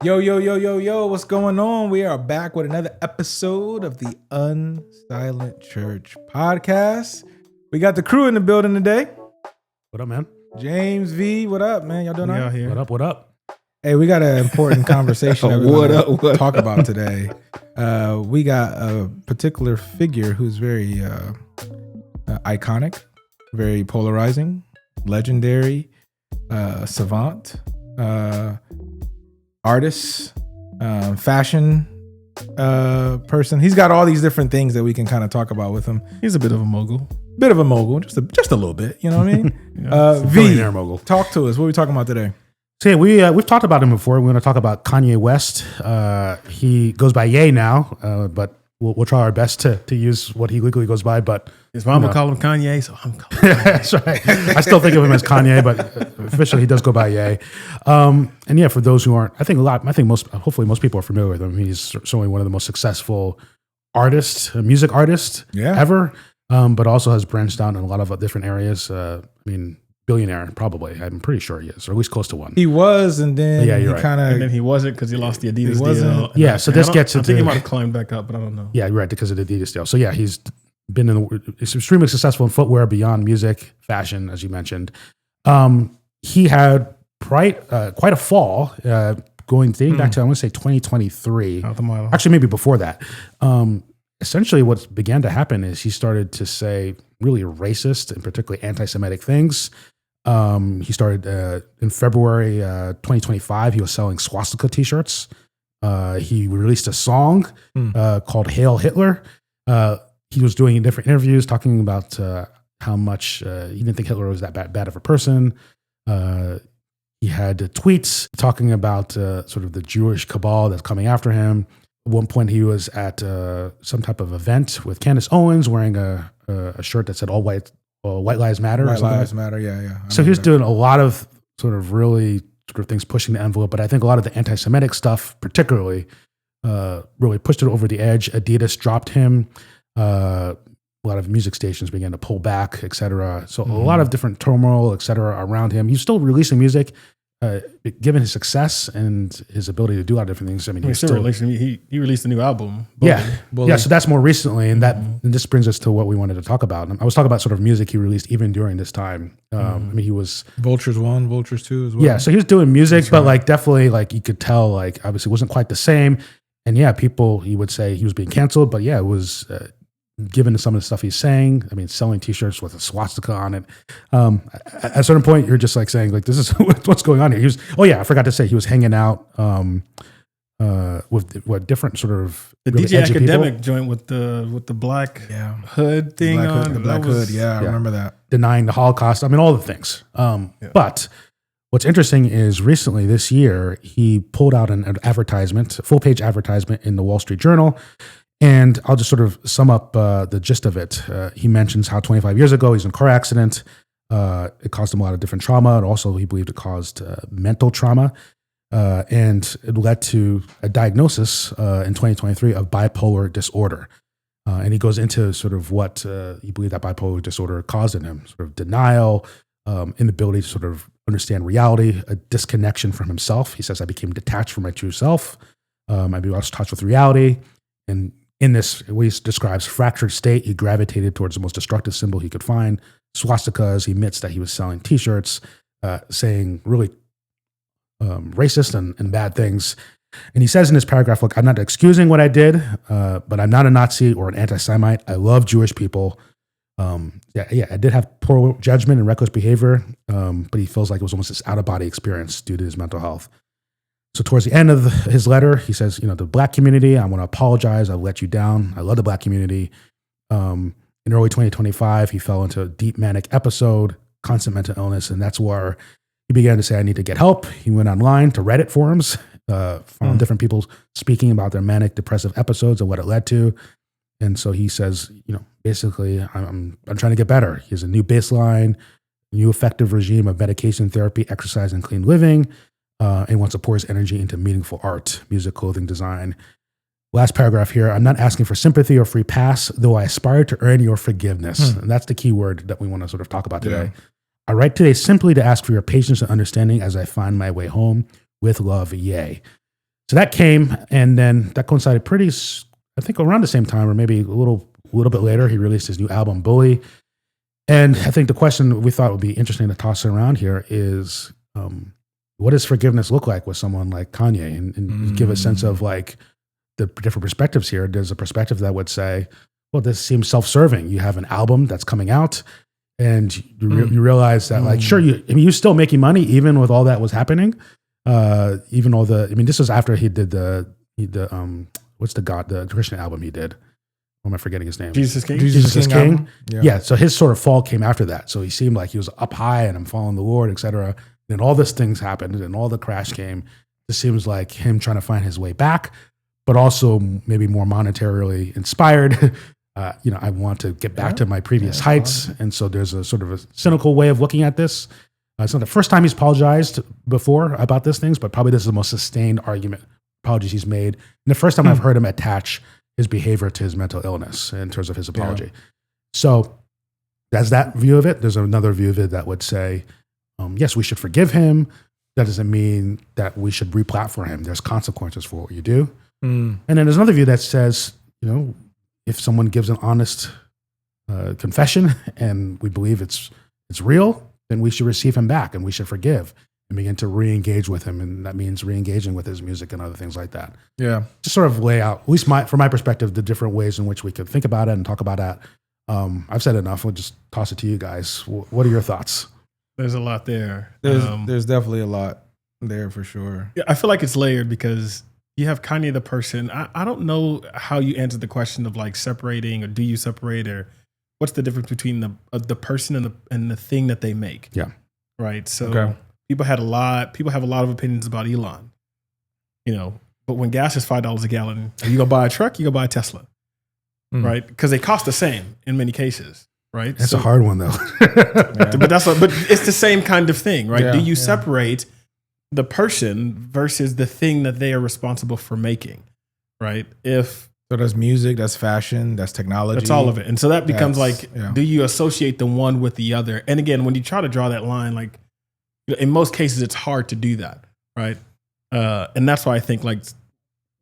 Yo, yo, yo, yo, yo, what's going on? We are back with another episode of the Unsilent Church podcast. We got the crew in the building today. What up, man? James V, what up, man? Y'all doing all right? Here. What up? Hey, we got an important conversation that we're talk about today. We got a particular figure who's very iconic, very polarizing, legendary, savant, artist, fashion person. He's got all these different things that we can kind of talk about with him. He's a bit of a mogul. Just a little bit. You know what I mean? Billionaire mogul. Talk to us. What are we talking about today? So yeah, we've talked about him before. We're going to talk about Kanye West. He goes by Ye now, but we'll try our best to use what he legally goes by. But his mama called him Kanye, so I'm calling him. That's right. I still think of him as Kanye, but officially he does go by Ye. And yeah, for those who aren't, hopefully most people are familiar with him. He's certainly one of the most successful music artists ever. But also has branched out in a lot of different areas. Billionaire, probably. I'm pretty sure he is, or at least close to one. He was, and then and then he wasn't because he lost the Adidas deal. Yeah, so this gets into... I think he might have climbed back up, but I don't know. Yeah, right, because of the Adidas deal. So yeah, he's extremely successful in footwear beyond music, fashion, as you mentioned. He had quite a fall dating back to, I want to say 2023. Actually, maybe before that. Essentially, what began to happen is he started to say really racist and particularly anti-Semitic things. He started in February 2025. He was selling swastika T-shirts. He released a song called "Hail Hitler." He was doing different interviews talking about how much he didn't think Hitler was that bad of a person. He had tweets talking about sort of the Jewish cabal that's coming after him. At one point, he was at some type of event with Candace Owens wearing a shirt that said "All White Lives Matter." White Lives Matter, yeah. So he was doing a lot of sort of really sort of things pushing the envelope, but I think a lot of the anti-Semitic stuff, particularly, really pushed it over the edge. Adidas dropped him. A lot of music stations began to pull back, et cetera. So a lot of different turmoil, et cetera, around him. He's still releasing music. Given his success and his ability to do a lot of different things, he released a new album. Bully. So that's more recently, and and this brings us to what we wanted to talk about. I was talking about sort of music he released even during this time. He was Vultures 1, Vultures 2 as well. Yeah, so he was doing music, but definitely you could tell obviously it wasn't quite the same. And he would say he was being canceled, but it was. Given some of the stuff he's saying, selling T-shirts with a swastika on it. At a certain point, you're just saying, this is what's going on here. I forgot to say he was hanging out with different sort of the really DJ Academic joint with the black hood thing on. The black hood, I remember that. Denying the Holocaust. All the things. But what's interesting is recently this year, he pulled out an advertisement, a full-page advertisement in the Wall Street Journal. And I'll just sort of sum up the gist of it. He mentions how 25 years ago, he's in a car accident. It caused him a lot of different trauma. And also, he believed it caused mental trauma. And it led to a diagnosis in 2023 of bipolar disorder. And he goes into sort of what he believed that bipolar disorder caused in him. Sort of denial, inability to sort of understand reality, a disconnection from himself. He says, I became detached from my true self. I lost touch with reality. And in this, what he describes fractured state, he gravitated towards the most destructive symbol he could find, swastikas. He admits that he was selling T-shirts, saying really racist and bad things. And he says in this paragraph, look, I'm not excusing what I did, but I'm not a Nazi or an anti-Semite. I love Jewish people. I did have poor judgment and reckless behavior, but he feels like it was almost this out-of-body experience due to his mental health. So towards the end of his letter, he says, the black community, I want to apologize. I let you down. I love the black community. In early 2025, he fell into a deep manic episode, constant mental illness. And that's where he began to say, I need to get help. He went online to Reddit forums, found different people speaking about their manic depressive episodes and what it led to. And so he says, basically, I'm trying to get better. He has a new baseline, new effective regime of medication therapy, exercise, and clean living. And wants to pour his energy into meaningful art, music, clothing, design. Last paragraph here. I'm not asking for sympathy or free pass, though I aspire to earn your forgiveness. And that's the key word that we want to sort of talk about today. I write today simply to ask for your patience and understanding as I find my way home. With love, Ye. So that came, and then that coincided I think around the same time, or maybe a little bit later, he released his new album, Bully. And I think the question we thought would be interesting to toss around here is, what does forgiveness look like with someone like Kanye? And give a sense of like the different perspectives here. There's a perspective that would say, well, this seems self-serving. You have an album that's coming out, and you realize that, like, sure, you're still making money even with all that was happening. Even all this was after he did the Christian album he did. Am I forgetting his name? Jesus King. Jesus is King. Yeah. So his sort of fall came after that. So he seemed like he was up high and I'm following the Lord, etc. Then all these things happened and all the crash came. It seems like him trying to find his way back, but also maybe more monetarily inspired. I want to get back to my previous heights. And so there's a sort of a cynical way of looking at this. It's not the first time he's apologized before about these things, but probably this is the most sustained apologies he's made. And the first time I've heard him attach his behavior to his mental illness in terms of his apology. Yeah. So that's that view of it. There's another view of it that would say, yes, we should forgive him. That doesn't mean that we should re-platform him. There's consequences for what you do. And then there's another view that says, if someone gives an honest confession and we believe it's real, then we should receive him back and we should forgive and begin to re-engage with him. And that means re-engaging with his music and other things like that. Yeah. Just sort of lay out, at least from my perspective, the different ways in which we could think about it and talk about that. I've said enough. We'll just toss it to you guys. What are your thoughts? There's a lot there. There's definitely a lot there for sure. Yeah, I feel like it's layered because you have Kanye the person. I don't know how you answer the question of like separating, or do you separate, or what's the difference between the person and the thing that they make? Yeah. Right. So people have a lot of opinions about Elon, but when gas is $5 a gallon, are you gonna buy a truck? You gonna buy a Tesla, right? Because they cost the same in many cases, right? That's a hard one though. But it's the same kind of thing, right? Yeah, do you separate the person versus the thing that they are responsible for making, right? So that's music, that's fashion, that's technology. That's all of it. And so that becomes do you associate the one with the other? And again, when you try to draw that line, like in most cases, it's hard to do that, right? And that's why I think like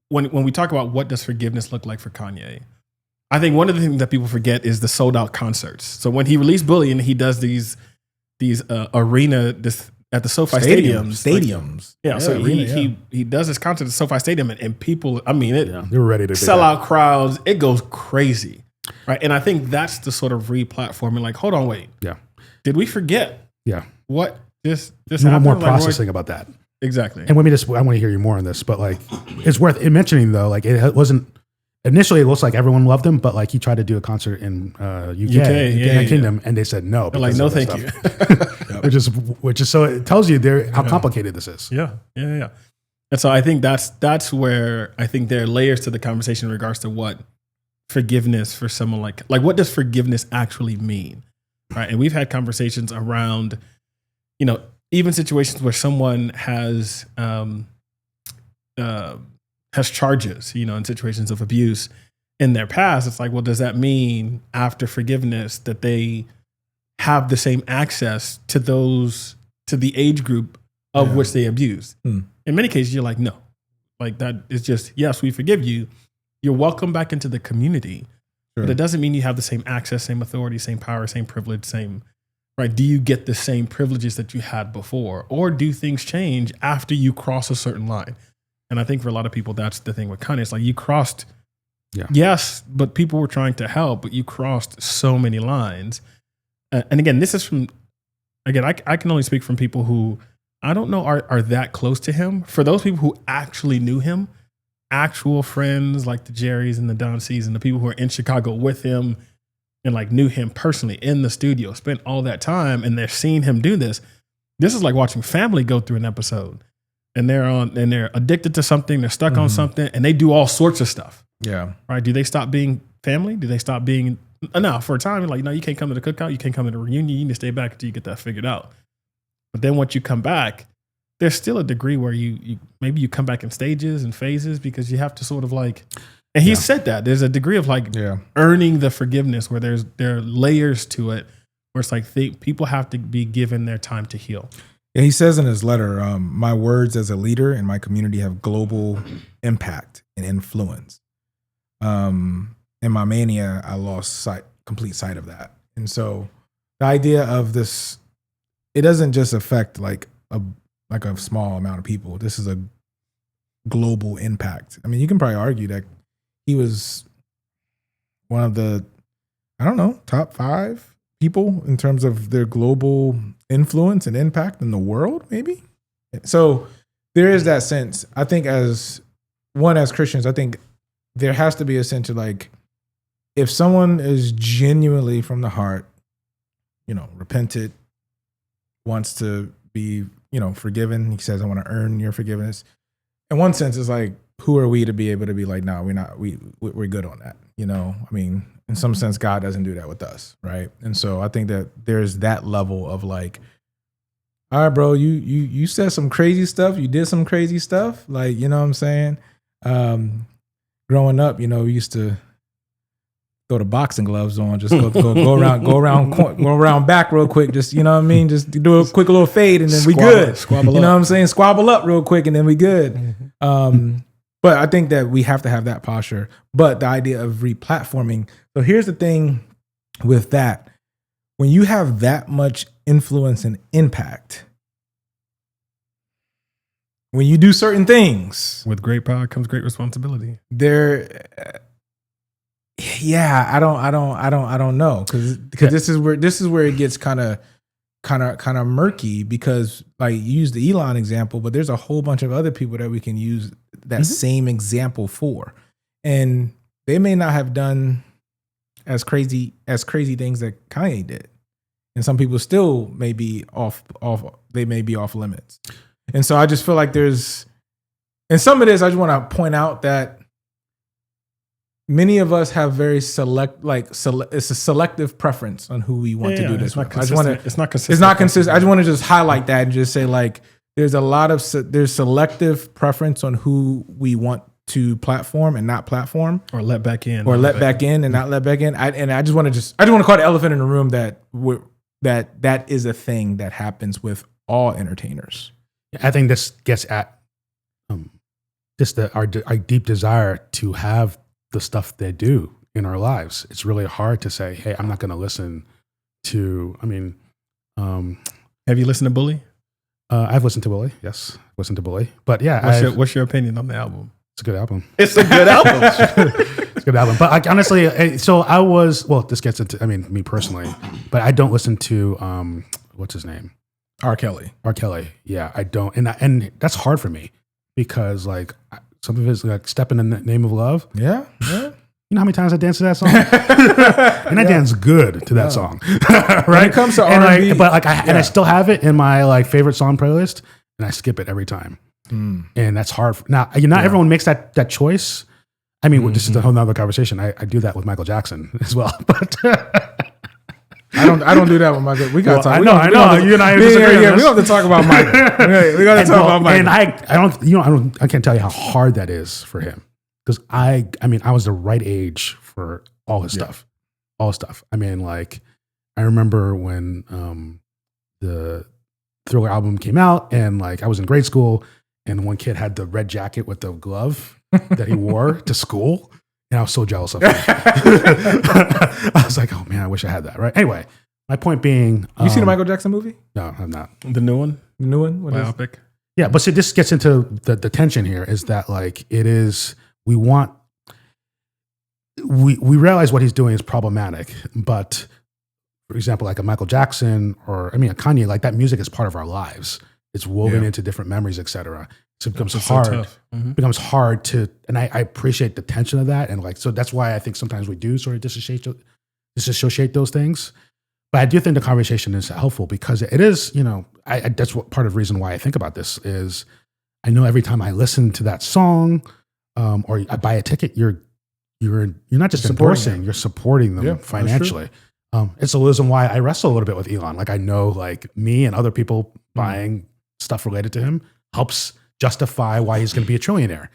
when we talk about what does forgiveness look like for Kanye, I think one of the things that people forget is the sold out concerts. So when he released Bully and he does these arena at the SoFi stadiums. So he does his concert at the SoFi Stadium and people, they were ready to sell out crowds. It goes crazy, right? And I think that's the sort of re-platforming. Like, hold on, wait. Yeah. Did we forget? Yeah. What this happened? More processing about that. Exactly. And I want to hear you more on this, but like, it's worth mentioning though. Like, it wasn't initially. It looks like everyone loved him, but like he tried to do a concert in UK Kingdom, and they said no. They're like, no, thank you. Which is so it tells you how complicated this is. Yeah. And so I think that's where I think there are layers to the conversation in regards to what forgiveness for someone like what does forgiveness actually mean, right? And we've had conversations around, even situations where someone has charges, in situations of abuse in their past. It's like, well, does that mean after forgiveness that they have the same access to the age group of which they abused? In many cases, you're like, no, like that is just, yes, we forgive you. You're welcome back into the community, but it doesn't mean you have the same access, same authority, same power, same privilege, right? Do you get the same privileges that you had before, or do things change after you cross a certain line? And I think for a lot of people, that's the thing with Kanye. It's like you crossed, yes, but people were trying to help, but you crossed so many lines. And again, this is I can only speak from people who I don't know are that close to him. For those people who actually knew him, actual friends like the Jerrys and the Don C's and the people who are in Chicago with him and like knew him personally in the studio, spent all that time, and they're seeing him do this. This is like watching family go through an episode. And they're addicted to something, they're stuck on something, and they do all sorts of stuff. Yeah. Right. Do they stop being family? Do they stop being enough for a time? Like, no, you can't come to the cookout, you can't come to the reunion, you need to stay back until you get that figured out. But then once you come back, there's still a degree where you maybe you come back in stages and phases because you have to sort of like, and he said that there's a degree of like earning the forgiveness where there are layers to it where it's like people have to be given their time to heal. Yeah, he says in his letter, my words as a leader in my community have global impact and influence. In my mania, I lost complete sight of that. And so the idea of this, it doesn't just affect like a small amount of people. This is a global impact. I mean, you can probably argue that he was one of the, I don't know, top 5 people in terms of their global influence and impact in the world, maybe. So there is that sense. I think as Christians, I think there has to be a sense of like, if someone is genuinely from the heart, repented, wants to be, forgiven. He says, I want to earn your forgiveness. In one sense, it's like, who are we to be able to be like, no, we're good on that. I mean, in some sense, God doesn't do that with us. Right. And so I think that there's that level of like, all right, bro, you said some crazy stuff. You did some crazy stuff. Like, you know what I'm saying? Growing up, we used to throw the boxing gloves on, just go around back real quick. Just, you know what I mean? Just do a quick little fade and then we good. Squabble you know what I'm saying? Squabble up real quick and then we good. But I think that we have to have that posture. But the idea of replatforming. So here's the thing with that. When you have that much influence and impact, when you do certain things, with great power comes great responsibility. I don't know, because this is where it gets kind of murky, because like you use the Elon example, but there's a whole bunch of other people that we can use that same example for, and they may not have done as crazy things that Kanye did, and some people still may be off limits. And so I just feel like there's, and some of this I just want to point out that many of us have very it's a selective preference on who we want to do this with. It's not consistent. It's not consistent. I just want to just highlight that and just say like there's selective preference on who we want to platform and not platform, or let back in, and not let back in. I just want to call the elephant in the room that is a thing that happens with all entertainers. I think this gets at just our deep desire to have the stuff they do in our lives. It's really hard to say, hey, I'm not going to listen to, have you listened to Bully? I've listened to Bully. Yes. Listened to Bully. But yeah. What's your opinion on the album? It's a good album. It's a good album. It's a good album. But honestly, so I was, this gets into, me personally, but I don't listen to, what's his name? R. Kelly. Yeah, I don't. And that's hard for me because like some of his like Stepping in the Name of Love. Yeah. You know how many times I danced to that song? And I dance good to that song. Right? When it comes to R&B. And I still have it in my like favorite song playlist and I skip it every time. And that's hard. Now, not everyone makes that choice. This is a whole nother conversation. I do that with Michael Jackson as well. But I don't do that with Michael. We got to talk. I know. You and I disagree. Yeah, we have to talk about Michael. We got to talk about Michael. And I can't tell you how hard that is for him. Because I was the right age for all his stuff. All his stuff. I remember when the Thriller album came out and like I was in grade school and one kid had the red jacket with the glove that he wore to school. And I was so jealous of him. I was like, oh man, I wish I had that. Right. Anyway, my point being. You seen the Michael Jackson movie? No, I'm not. The new one? The new one? What biopic? Yeah. But see, this gets into the tension here is that like it is, we realize what he's doing is problematic. But for example, like a Michael Jackson or a Kanye, like that music is part of our lives. It's woven into different memories, etc. So it becomes hard. It becomes hard to, and I appreciate the tension of that, and like so that's why I think sometimes we do sort of disassociate those things. But I do think the conversation is helpful because it is, that's what part of the reason why I think about this is. I know every time I listen to that song, or I buy a ticket, you're not just endorsing, you're supporting them financially. It's the reason why I wrestle a little bit with Elon. Like I know, like me and other people buying stuff related to him helps justify why he's going to be a trillionaire,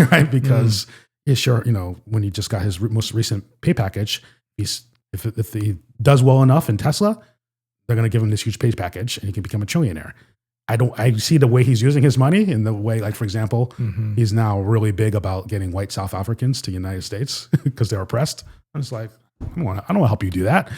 right? Because he's sure, when he just got his most recent pay package, if he does well enough in Tesla, they're going to give him this huge pay package and he can become a trillionaire. I see the way he's using his money in the way, like, for example, he's now really big about getting white South Africans to the United States because they're oppressed. I'm just like, I don't want to help you do that.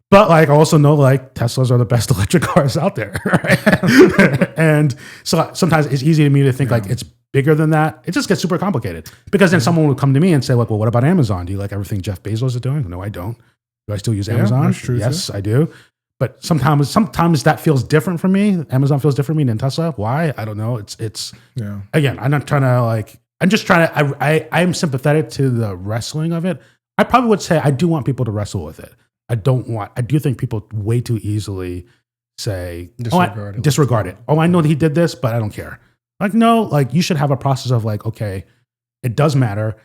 But like, I also know like Teslas are the best electric cars out there. Right? And so sometimes it's easy to me to think like it's bigger than that. It just gets super complicated because then someone would come to me and say like, well, what about Amazon? Do you like everything Jeff Bezos is doing? No, I don't. Do I still use Amazon? That's true, yes, too. I do. But sometimes that feels different for me. Amazon feels different for me than Tesla. Why? I don't know. It's again, I'm not trying to like, I'm just trying to, I'm sympathetic to the wrestling of it. I probably would say I do want people to wrestle with it. I do think people way too easily say, disregard it. Oh, I know that he did this, but I don't care. Like, no, like you should have a process of like, okay, it does matter.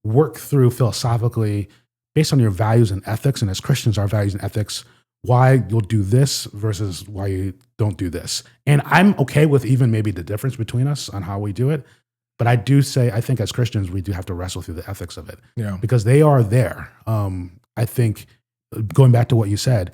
Work through philosophically based on your values and ethics. And as Christians, our values and ethics, why you'll do this versus why you don't do this. And I'm okay with even maybe the difference between us on how we do it. But I do say, I think as Christians, we do have to wrestle through the ethics of it because they are there. I think going back to what you said,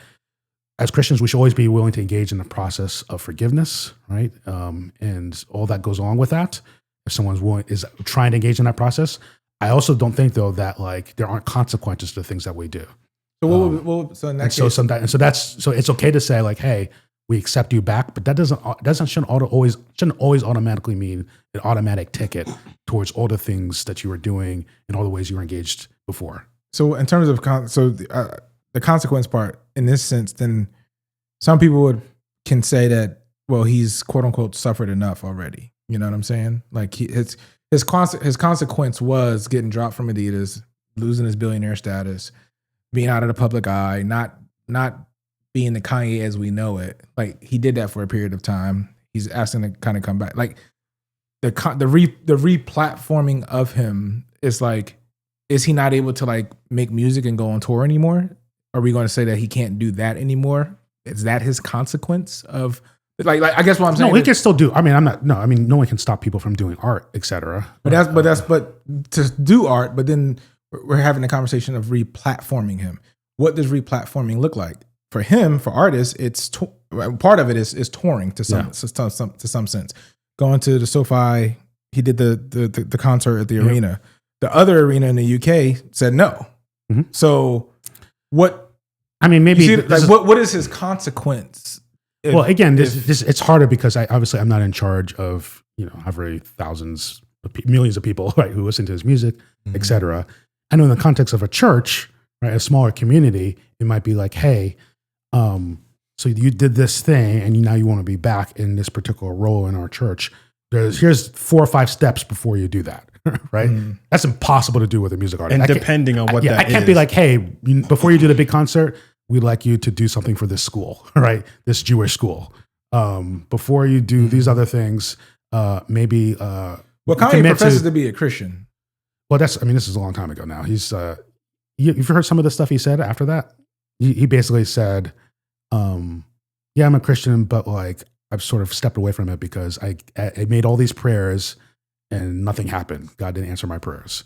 as Christians, we should always be willing to engage in the process of forgiveness, right? And all that goes along with that. If someone's is trying to engage in that process, I also don't think though that like there aren't consequences to the things that we do. So so in that case, so it's okay to say like, hey, we accept you back, but that shouldn't always automatically mean an automatic ticket towards all the things that you were doing and all the ways you were engaged before. So in terms of the consequence part, in this sense, then some people can say that, well, he's quote unquote suffered enough already. You know what I'm saying? Like his consequence was getting dropped from Adidas, losing his billionaire status, being out of the public eye, not being the Kanye as we know it. Like he did that for a period of time. He's asking to kind of come back. Like the replatforming of him is like, is he not able to like make music and go on tour anymore? Are we going to say that he can't do that anymore? Is that his consequence of like I guess what I'm saying? No, he can still do. I mean, no one can stop people from doing art, etc. But to do art, but then we're having a conversation of replatforming him. What does replatforming look like for him? For artists, it's part of it is touring to some sense. Going to the SoFi, he did the concert at the arena. The other arena in the UK said no. Mm-hmm. So what? I mean, maybe what is his consequence? Well, again, this it's harder because I'm not in charge of every millions of people right who listen to his music, etc. I know in the context of a church, right, a smaller community, it might be like, hey, so you did this thing and now you want to be back in this particular role in our church. Here's 4 or 5 steps before you do that, right? That's impossible to do with a music artist. And depending on what that is. I can't be like, hey, before you do the big concert, we'd like you to do something for this school, right? This Jewish school. Before you do these other things, maybe... Well, Kanye professes to be a Christian. Well, this is a long time ago now. He's, you've heard some of the stuff he said after that? He basically said, yeah, I'm a Christian, but like, I've sort of stepped away from it because I made all these prayers and nothing happened. God didn't answer my prayers.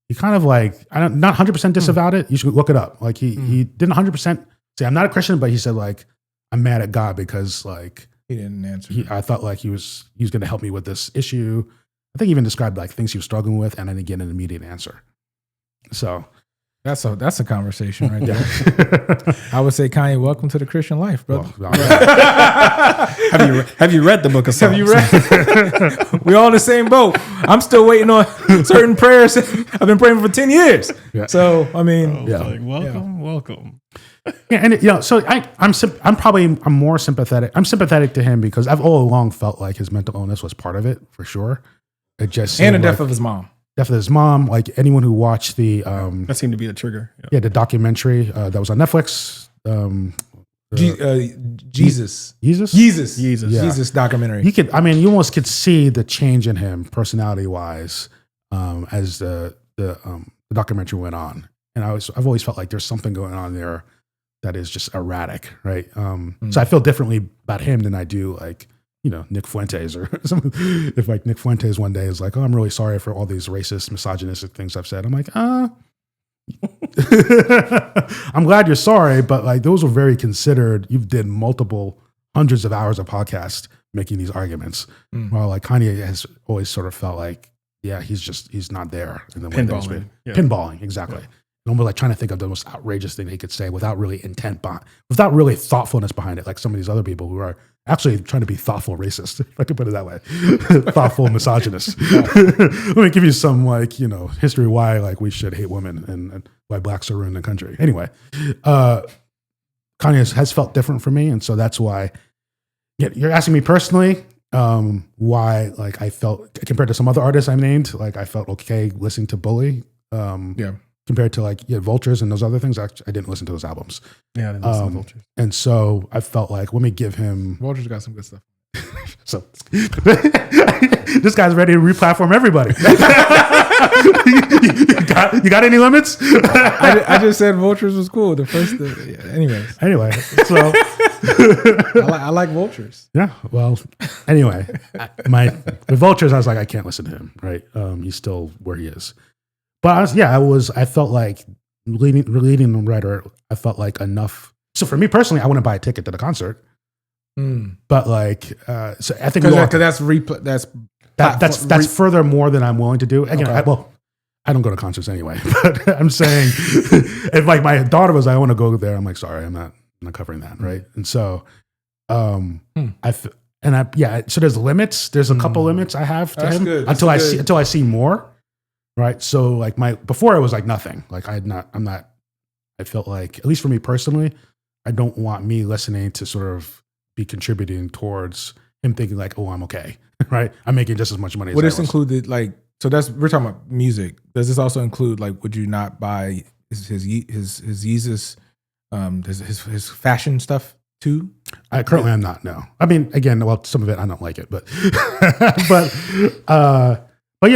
He kind of like, not 100% disavowed it. You should look it up. Like he didn't 100% say, I'm not a Christian, but he said like, I'm mad at God because like, he didn't answer. I thought like he was going to help me with this issue. I think he even described like things he was struggling with and then get an immediate answer. So that's a conversation right there. I would say, Kanye, welcome to the Christian life, brother. Well, have you read the book of Psalms? Have you read? We're all in the same boat. I'm still waiting on certain prayers. I've been praying for 10 years. Yeah. So, I mean, welcome. Yeah, and so I'm more sympathetic. I'm sympathetic to him because I've all along felt like his mental illness was part of it for sure. It just and the death of his mom. Death of his mom. Like anyone who watched the that seemed to be the trigger. Yeah, the documentary that was on Netflix. Jesus documentary. You almost could see the change in him personality wise as the documentary went on, and I've always felt like there's something going on there that is just erratic, right? So I feel differently about him than I do like Nick Fuentes or something. If like Nick Fuentes one day is like, oh, I'm really sorry for all these racist, misogynistic things I've said. I'm like, I'm glad you're sorry, but like those were very considered. You did multiple hundreds of hours of podcast making these arguments. While like Kanye has always sort of felt like, yeah, he's not there in the way that he's been. Pinballing, exactly. Yeah. And I'm like trying to think of the most outrageous thing he could say without really without really thoughtfulness behind it, like some of these other people who are actually trying to be thoughtful racist, if I could put it that way. Thoughtful misogynist. Let me give you some like, history why like we should hate women and why blacks are ruining the country. Anyway, Kanye has felt different for me, and so that's why you're asking me personally why like I felt compared to some other artists I named, like I felt okay listening to Bully. Compared to like Vultures and those other things, I didn't listen to those albums. Yeah, I didn't listen to Vultures. And so I felt like, let me give him... Vultures got some good stuff. So this guy's ready to replatform everybody. you got any limits? I just said Vultures was cool. The first, Anyway, so... I like Vultures. Yeah, well, anyway, with Vultures, I was like, I can't listen to him, right? He's still where he is. But I felt like leading the writer, I felt like enough. So for me personally, I wouldn't buy a ticket to the concert. But like, so I think that's further more than I'm willing to do. Again, okay. I don't go to concerts anyway, but I'm saying if like my daughter was like, I want to go there, I'm like, sorry, I'm not covering that. Right. And so, so there's limits. There's a couple limits I have to him until I see more. Right. So like before it was like nothing. Like I felt like, at least for me personally, I don't want me listening to sort of be contributing towards him thinking like, oh, I'm okay. Right. I'm making just as much money as this included like, so we're talking about music. Does this also include like, would you not buy his Yeezus, his fashion stuff too? Currently I'm not, no. I mean, again, some of it, I don't like it, but, but when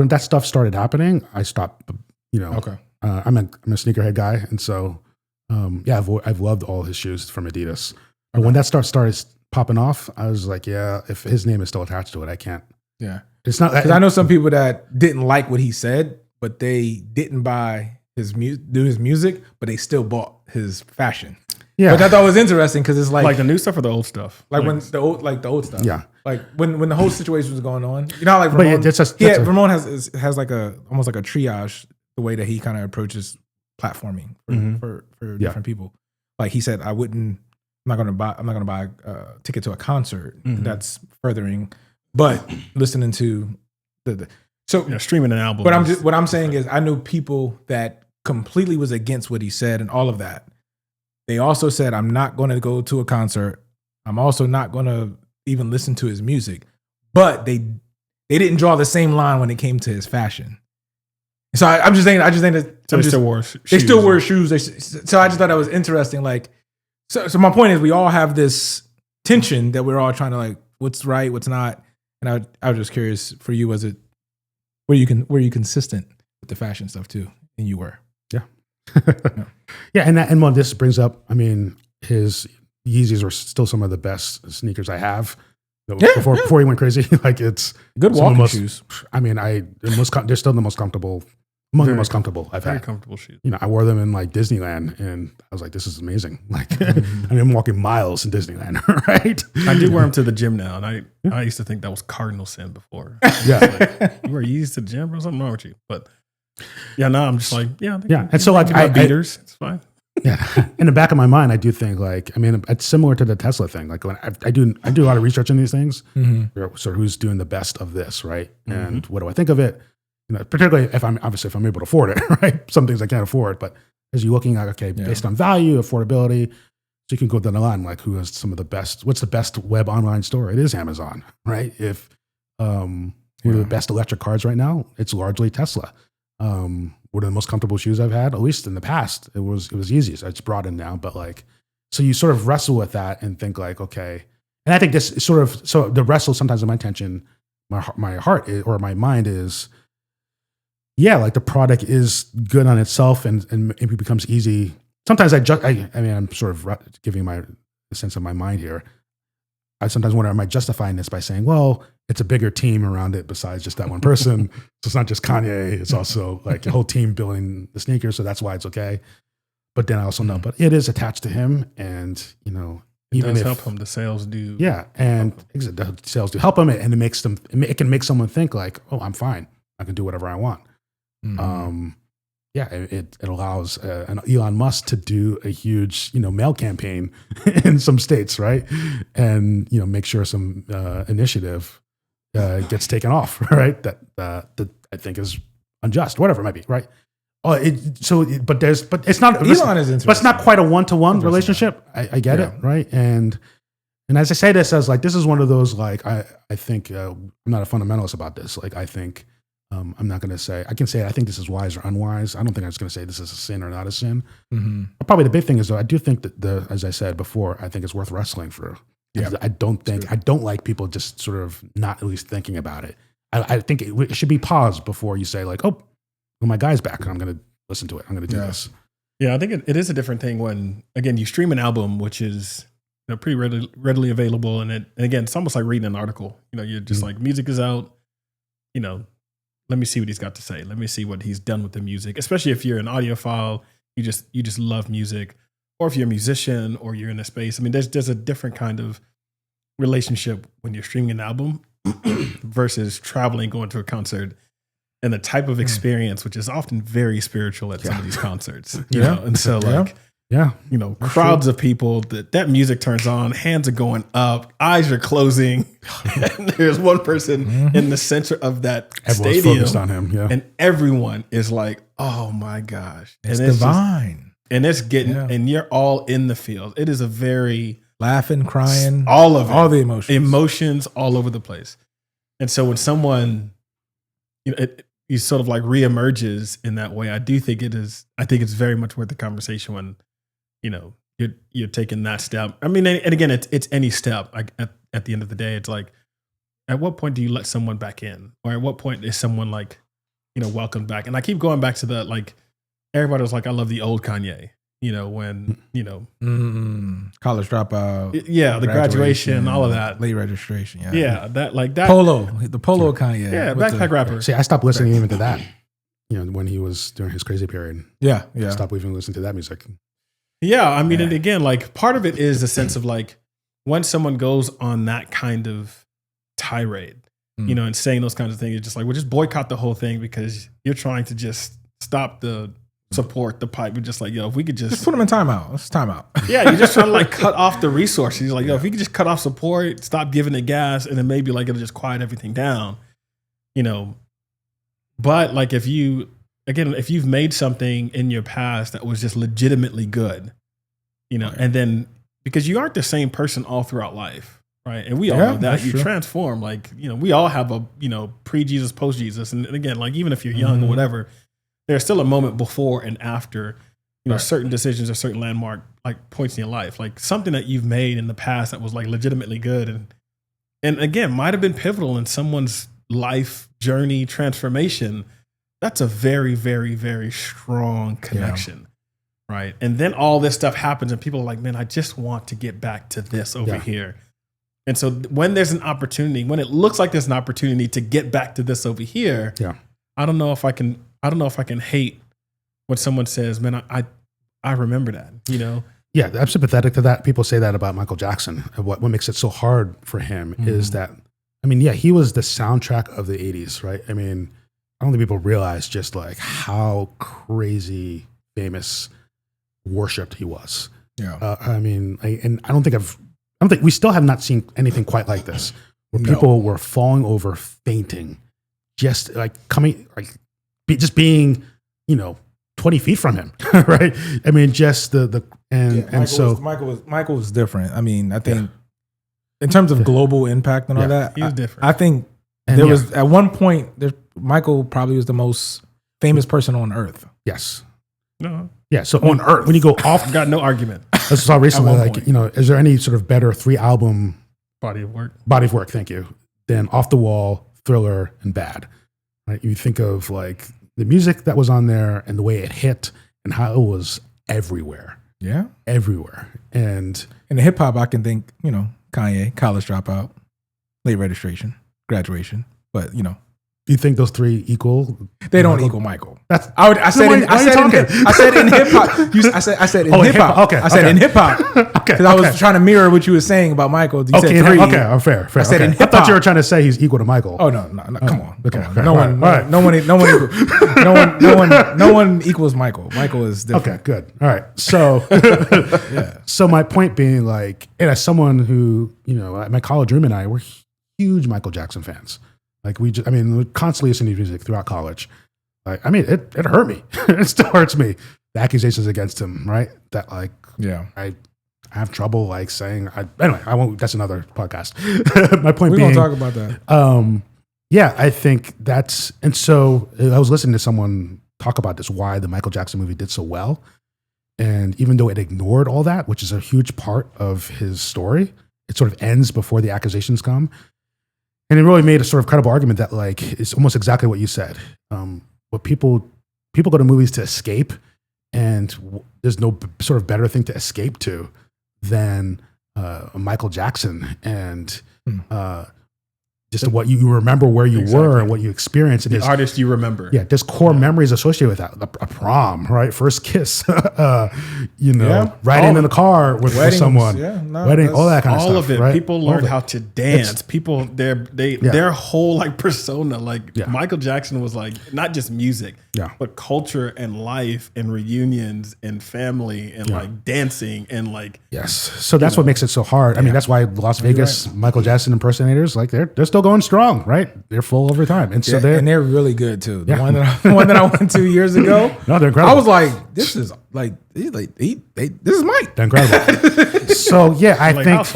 that stuff started happening, I stopped. Okay. I'm a sneakerhead guy, and so I've loved all his shoes from Adidas. But when that started popping off, I was like, yeah, if his name is still attached to it, I can't. Yeah, it's not. Because I know some people that didn't like what he said, but they didn't buy his music, but they still bought his fashion. Yeah, which I thought was interesting because it's like the new stuff or the old stuff. Like when the old stuff. Yeah. Like when the whole situation was going on, how like Ramon, Ramon has like almost like a triage the way that he kind of approaches platforming for different people. Like he said, I'm not going to buy a ticket to a concert. That's furthering, but listening to streaming an album. But what I'm saying is I knew people that completely was against what he said and all of that. They also said, I'm not going to go to a concert. I'm also not going to even listen to his music. But they didn't draw the same line when it came to his fashion. So I'm just saying that they still wore shoes. They still wear shoes. So I just thought that was interesting. Like, so my point is we all have this tension that we're all trying to like, what's right, what's not. And I was just curious for you, were you consistent with the fashion stuff too? And you were. Yeah. Yeah, and when this brings up, I mean, his Yeezys are still some of the best sneakers I have. Before he went crazy, like it's good walking shoes. I mean, they're still the most comfortable, the most comfortable I've had. Very comfortable shoes. I wore them in like Disneyland, and I was like, this is amazing. Like, I'm walking miles in Disneyland, right? I do wear them to the gym now, and I used to think that was cardinal sin before. Yeah, you wear Yeezys to the gym, or something wrong with you? But yeah, now I'm just like, and so like beaters, it's fine. Yeah, in the back of my mind, I do think like, I mean, it's similar to the Tesla thing. Like when I do a lot of research in these things. So who's doing the best of this, right? And what do I think of it? Particularly if I'm able to afford it, right? Some things I can't afford, but as you're looking at based on value, affordability, so you can go down the line like who has some of the best. What's the best web online store? It is Amazon, right? If one of the best electric cars right now, it's largely Tesla. One of the most comfortable shoes I've had, at least in the past, it was easy. So it's broadened now, but like, so you sort of wrestle with that and think like, okay. And I think this is so the wrestle sometimes in my tension, my heart or my mind is, like the product is good on itself and it becomes easy. Sometimes I'm sort of giving a sense of my mind here. I sometimes wonder, am I justifying this by saying, well, it's a bigger team around it besides just that one person. So it's not just Kanye. It's also like a whole team building the sneakers. So that's why it's okay. But then I also know, but it is attached to him. And, Even if help him, the sales do. Yeah, and the sales do help him, and it can make someone think like, oh, I'm fine. I can do whatever I want. Mm-hmm. It allows an Elon Musk to do a huge, mail campaign in some states, right? And, make sure some initiative gets taken off, right? That I think is unjust, whatever it might be, right? But it's not, Elon is interesting. But it's not quite a one-to-one relationship. I get it, right? And as I say this, as like, this is one of those, like, I think, I'm not a fundamentalist about this. Like, I think, I'm not going to say, I can say, I think this is wise or unwise. I don't think I was going to say this is a sin or not a sin. Mm-hmm. Probably the big thing is, though, I do think that as I said before, I think it's worth wrestling for. Yeah. I don't like people just sort of not at least thinking about it. I think it should be paused before you say like, oh, well, my guy's back and I'm going to listen to it. I'm going to do this. Yeah. I think it is a different thing when, again, you stream an album, which is pretty readily available. And again, it's almost like reading an article, you're just like, music is out, let me see what he's got to say. Let me see what he's done with the music, especially if you're an audiophile, you just love music, or if you're a musician or you're in a space. I mean, there's a different kind of relationship when you're streaming an album versus traveling, going to a concert, and the type of experience, which is often very spiritual at some of these concerts, you know? And so crowds of people, that music turns on, hands are going up, eyes are closing. And there's one person in the center of that Everyone's stadium focused on him, and everyone is like, oh my gosh. It's divine. And it's getting, and you're all in the field. It is a very laughing, crying, all of it, all the emotions all over the place. And so when someone, he sort of like reemerges in that way, I think it's very much worth the conversation when, you're taking that step. I mean, and again, it's any step. Like at the end of the day, it's like, at what point do you let someone back in, or at what point is someone like, welcomed back? And I keep going back to the, like, everybody was like, I love the old Kanye, when, college dropout. The graduation, all of that. Late registration. Yeah. Yeah. That the polo Kanye. Yeah. Backpack rapper. See, I stopped listening even to that, when he was during his crazy period. Yeah. I stopped even listening to that music. Yeah. I mean, and again, like, part of it is the sense of like, when someone goes on that kind of tirade, and saying those kinds of things, it's just like, well, just boycott the whole thing because you're trying to just stop the support, the pipe. We're just like, if we could just put them in timeout. Let's timeout. Yeah, you're just trying to like cut off the resources. You're like, if we could just cut off support, stop giving it gas, and then maybe like it'll just quiet everything down, But like if you've made something in your past that was just legitimately good, and then because you aren't the same person all throughout life. Right. And we all know that you transform, like, we all have a, pre-Jesus, post-Jesus. And again, like, even if you're young or whatever, there's still a moment before and after, certain decisions or certain landmark, like, points in your life, like something that you've made in the past that was like legitimately good. And again, might've been pivotal in someone's life journey transformation. That's a very, very, very strong connection. Yeah. Right. And then all this stuff happens and people are like, man, I just want to get back to this over here. And so when there's an opportunity, when it looks like there's an opportunity to get back to this over here, I don't know if I can hate when someone says, man, I remember that, Yeah, I'm sympathetic to that. People say that about Michael Jackson. What makes it so hard for him is that, he was the soundtrack of the 80s, right? I mean, I don't think people realize just like how crazy famous, worshipped he was. Yeah. And I don't think we still have not seen anything quite like this, where people were falling over, fainting, just like just being, 20 feet from him, right? I mean, just Michael was different. I mean, I think in terms of global impact and all that, he was different. I think there was at one point Michael probably was the most famous person on earth. Yes. No. Yeah. So on Earth, when you go off, got no argument. I saw recently, like, is there any sort of better 3-album body of work? Thank you. Than Off the Wall, Thriller, and Bad. Right? You think of like the music that was on there and the way it hit and how it was everywhere. Yeah, everywhere. And in the hip hop, I can think, Kanye, College Dropout, Late Registration, Graduation, but You think those three equal? They don't equal Michael. That's I said in hip hop. I said in hip hop. Okay. I said in hip hop. Okay. Because I was trying to mirror what you were saying about Michael. You said 3. Okay. I'm fair. I said in hip hop. I thought you were trying to say he's equal to Michael. Oh no! Come on. Okay. No one equals Michael. Michael is different. Okay. Good. All right. So, so my point being, like, and as someone who, my college room and I were huge Michael Jackson fans. Like we constantly listening to music throughout college. Like, it hurt me. It still hurts me. The accusations against him, right? That I have trouble like saying. Anyway, I won't. That's another podcast. My point being, we're gonna talk about that. I think that's, and so I was listening to someone talk about this, why the Michael Jackson movie did so well, and even though it ignored all that, which is a huge part of his story, it sort of ends before the accusations come. And it really made a sort of credible argument that like it's almost exactly what you said. What people go to movies to escape, and there's no sort of better thing to escape to than Michael Jackson and just what you remember where you were and what you experienced. The artist you remember. Yeah, there's core memories associated with that. A prom, right? First kiss, riding in the car with someone, wedding, all that kind of stuff. All of it. Right? People learn how to dance. People, their whole like persona, Michael Jackson was like not just music, but culture and life and reunions and family and like dancing and like. Yes. So that's what makes it so hard. I mean, that's why Las Vegas Michael Jackson impersonators, like they're still going strong, right? They're full every time, and so they're really good too. The one that I went to years ago, no, they're incredible. I was like, this is like, this is Mike. They're incredible. So I think.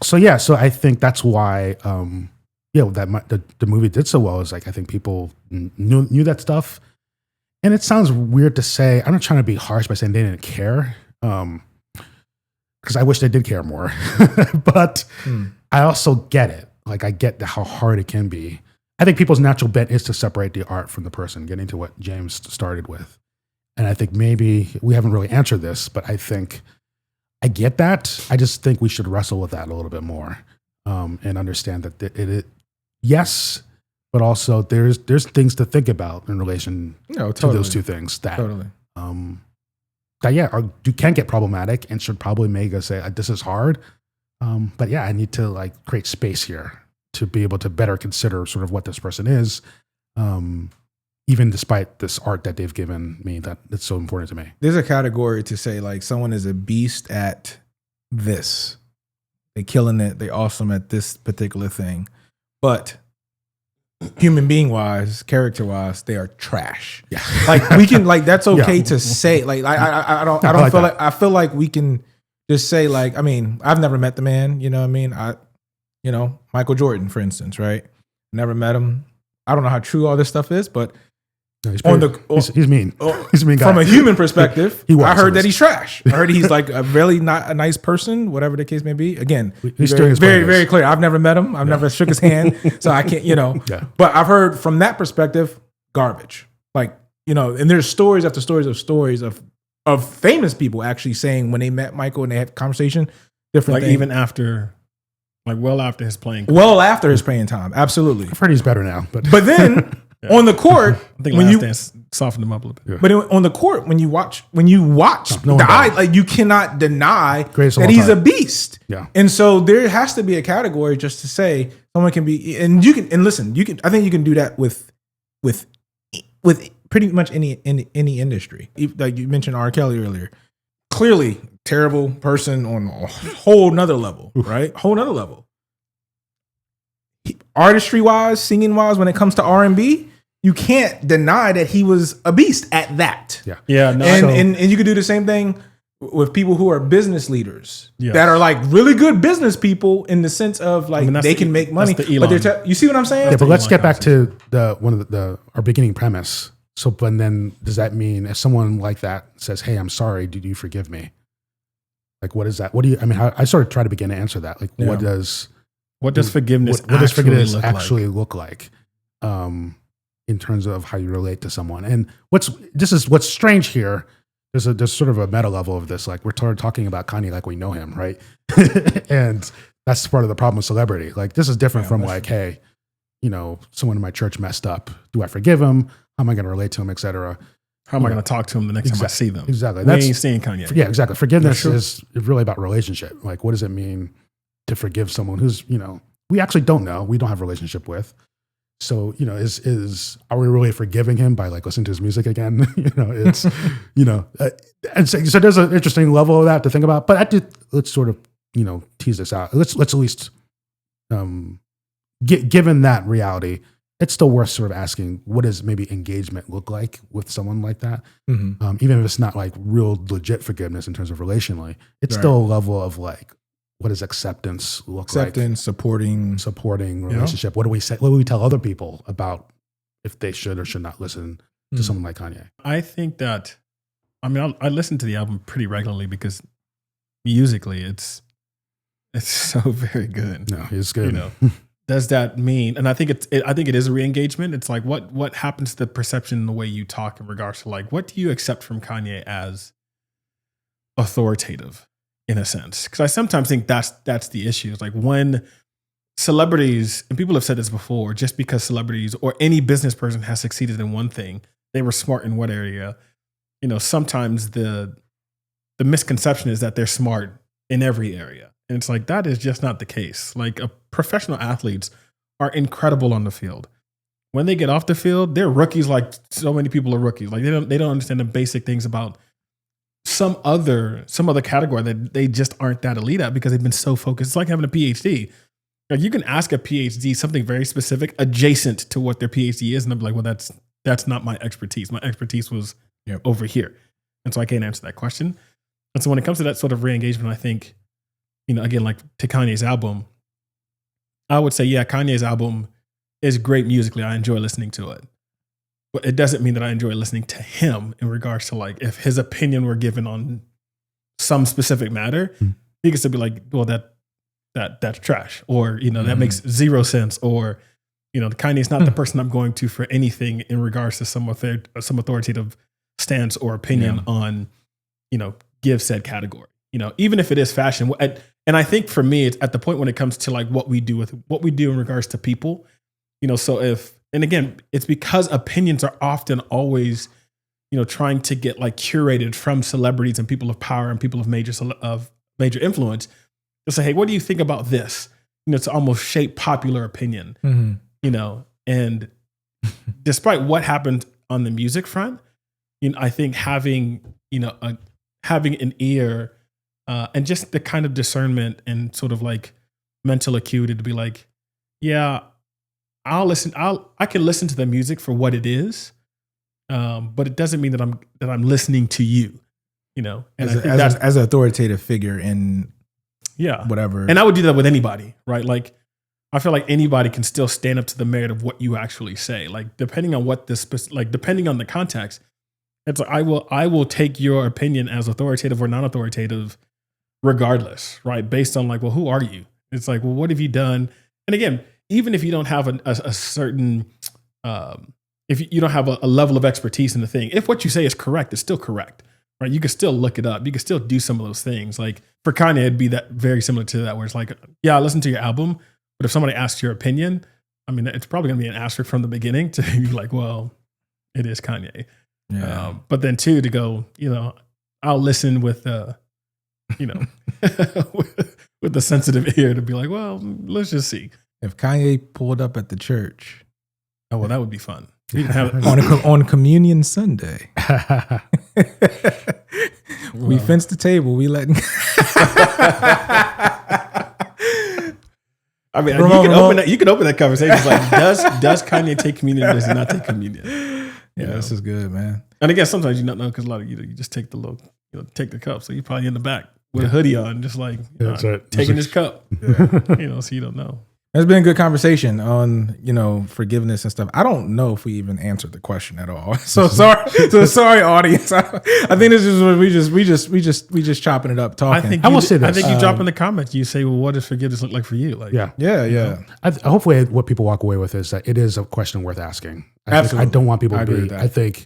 So I think that's why, that the movie did so well. Is like I think people knew that stuff, and it sounds weird to say. I'm not trying to be harsh by saying they didn't care, because I wish they did care more, but I also get it. Like I get how hard it can be. I think people's natural bent is to separate the art from the person, getting to what James started with. And I think maybe we haven't really answered this, but I think I get that. I just think we should wrestle with that a little bit more, and understand that it yes, but also there's things to think about in relation to those two things that can get problematic and should probably make us say this is hard. But I need to like create space here to be able to better consider sort of what this person is, even despite this art that they've given me that it's so important to me. There's a category to say like someone is a beast at this. They're killing it. They're awesome at this particular thing. But human being wise, character wise, they are trash. Yeah. Like we can like that's okay to say. Like I don't feel like I feel like we can just say like, I've never met the man, you know what I mean? Michael Jordan, for instance, right? Never met him. I don't know how true all this stuff is, but he's mean. He's a mean guy. From a human perspective, I heard that he's trash. I heard he's like a really not a nice person, whatever the case may be. Again, he's very, very clear. I've never met him. I've never shook his hand, so I can't, But I've heard from that perspective, garbage. Like, and there's stories after stories of famous people actually saying when they met Michael and they had conversation, different things. Even after, well after his playing time. Well after his playing time, absolutely. I've heard he's better now. But then on the court, I think Last Dance softened him up a little bit. But on the court, when you watch the eye, like you cannot deny that he's a beast. Yeah. And so there has to be a category just to say someone can be, and you can, and listen, you can, I think you can do that with pretty much any industry. Like you mentioned R. Kelly earlier. Clearly terrible person on a whole nother level, right? Whole nother level. Artistry wise, singing wise, when it comes to R&B, you can't deny that he was a beast at that. Yeah. Yeah. No, and you could do the same thing with people who are business leaders that are like really good business people in the sense of like they can make money. But you see what I'm saying? Yeah, but let's get back to our beginning premise. So, but then does that mean if someone like that says, "Hey, I'm sorry, do you forgive me?" Like, what is that? What do you? I sort of try to begin to answer that. Like, what does forgiveness actually look like? In terms of how you relate to someone, and what's strange here. There's sort of a meta level of this. Like we're talking about Kanye like we know him, right? And that's part of the problem with celebrity. Like this is different from like, hey, someone in my church messed up. Do I forgive him? How am I going to relate to him, et cetera? How am I going to talk to him the next time I see them? Exactly. We ain't seeing Kanye. Yeah, exactly. Forgiveness is really about relationship. Like, what does it mean to forgive someone who's, we actually don't know, we don't have a relationship with? So, are we really forgiving him by like listening to his music again? And so there's an interesting level of that to think about. But let's sort of, tease this out. Let's at least, given that reality, it's still worth sort of asking, what does maybe engagement look like with someone like that? Mm-hmm. Even if it's not like real legit forgiveness in terms of relationally, it's still a level of like, what does acceptance look like? Acceptance, supporting relationship. What do we say? What do we tell other people about if they should or should not listen to someone like Kanye? I think that, I listen to the album pretty regularly because musically it's so very good. No, it's good. Does that mean? And I think it is a re-engagement. It's like what happens to the perception and the way you talk in regards to like what do you accept from Kanye as authoritative in a sense? Because I sometimes think that's the issue. It's like when celebrities, and people have said this before, just because celebrities or any business person has succeeded in one thing, they were smart in what area. Sometimes the misconception is that they're smart in every area. And it's like, that is just not the case. Like professional athletes are incredible on the field. When they get off the field, they're rookies. Like so many people are rookies. Like they don't understand the basic things about some other category that they just aren't that elite at because they've been so focused. It's like having a PhD. Like you can ask a PhD something very specific adjacent to what their PhD is. And they'll be like, well, that's not my expertise. My expertise was over here. And so I can't answer that question. And so when it comes to that sort of re-engagement, I think, again, like to Kanye's album, I would say, yeah, Kanye's album is great musically. I enjoy listening to it. But it doesn't mean that I enjoy listening to him in regards to like, if his opinion were given on some specific matter, he could still be like, well, that's trash. Or, that makes zero sense. Or, Kanye's not the person I'm going to for anything in regards to some authoritative stance or opinion on, give said category. Even if it is fashion. And I think for me, it's at the point when it comes to like what we do in regards to people, so and again, it's because opinions are often always, trying to get like curated from celebrities and people of power and people of major influence to say, hey, what do you think about this? To almost shape popular opinion, and despite what happened on the music front, I think having an ear, and just the kind of discernment and sort of like mental acuity to be like, yeah, I can listen to the music for what it is, but it doesn't mean that I'm listening to you, And as an authoritative figure in whatever. And I would do that with anybody, right? Like I feel like anybody can still stand up to the merit of what you actually say, like depending on depending on the context. It's like I will take your opinion as authoritative or non-authoritative regardless, right? Based on like, well, who are you? It's like, well, what have you done? And again, even if you don't have a certain, if you don't have a level of expertise in the thing, if what you say is correct, it's still correct, right? You can still look it up. You can still do some of those things. Like for Kanye, it'd be that very similar to that, where it's like, yeah, I listen to your album, but if somebody asks your opinion, it's probably going to be an asterisk from the beginning to be like, well, it is Kanye. Yeah. But then too, to go, I'll listen with, with the sensitive ear to be like, well, let's just see. If Kanye pulled up at the church, oh well, that would be fun. on Communion Sunday, we fenced the table. We letting. You can open that conversation. It's like, does Kanye take communion or does he not take communion? This is good, man. And again, sometimes you don't know because a lot of you just take the take the cup. So you're probably in the back with a hoodie on, just like taking his cup. Yeah. So you don't know. It's been a good conversation on, forgiveness and stuff. I don't know if we even answered the question at all. So sorry. Sorry, audience. I think this is what we just chopping it up, talking. I will say this. I think you drop in the comments. You say, well, what does forgiveness look like for you? Like, yeah. Hopefully what people walk away with is that it is a question worth asking. Absolutely. I don't want people to be, I think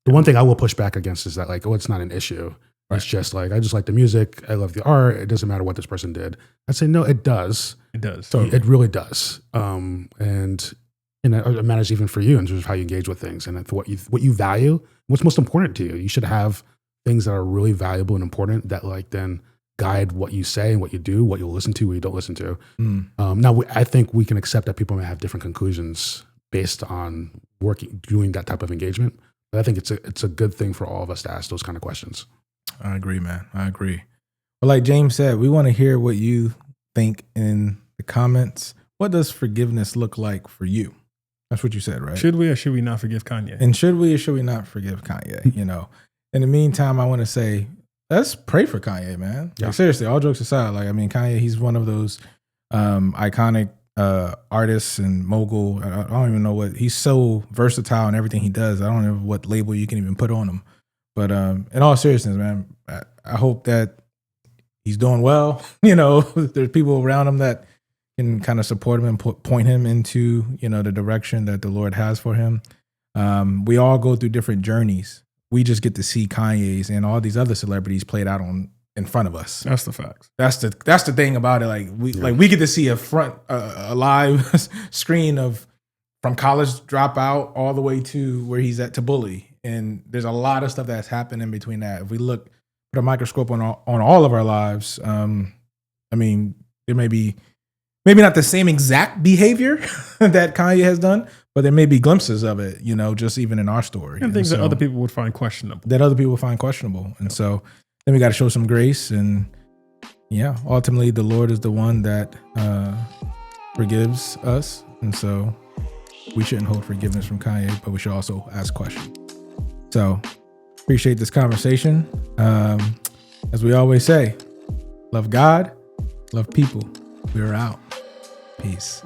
the one thing I will push back against is that like, it's not an issue. Right. It's just like, I just like the music. I love the art. It doesn't matter what this person did. I'd say, no, it does. It does. So it really does. And And it matters even for you in terms of how you engage with things and what you value, what's most important to you. You should have things that are really valuable and important that like then guide what you say and what you do, what you'll listen to, what you don't listen to. Now, I think we can accept that people may have different conclusions based on doing that type of engagement. But I think it's a good thing for all of us to ask those kind of questions. I agree, man. I agree. But like James said, we want to hear what you think in the comments. What does forgiveness look like for you? That's what you said, right? Should we or should we not forgive Kanye? And should we or should we not forgive Kanye? In the meantime, I want to say, let's pray for Kanye, man. Yeah. Like, seriously, all jokes aside, like, I mean, Kanye, he's one of those iconic artists and mogul. I don't even know he's so versatile in everything he does. I don't know what label you can even put on him. But in all seriousness, man, I hope that he's doing well. There's people around him that can kind of support him and point him into, the direction that the Lord has for him. We all go through different journeys. We just get to see Kanye's and all these other celebrities played out in front of us. That's the facts. That's the thing about it. Like we get to see a live screen of from college dropout all the way to where he's at to bully. And there's a lot of stuff that's happened in between that. If we put a microscope on all of our lives, I mean, there may be maybe not the same exact behavior that Kanye has done, but there may be glimpses of it, just even in our story. And things that other people would find questionable. And so then we got to show some grace. And yeah, ultimately the Lord is the one that forgives us. And so we shouldn't hold forgiveness from Kanye, but we should also ask questions. So appreciate this conversation. As we always say, love God, love people. We're out. Peace.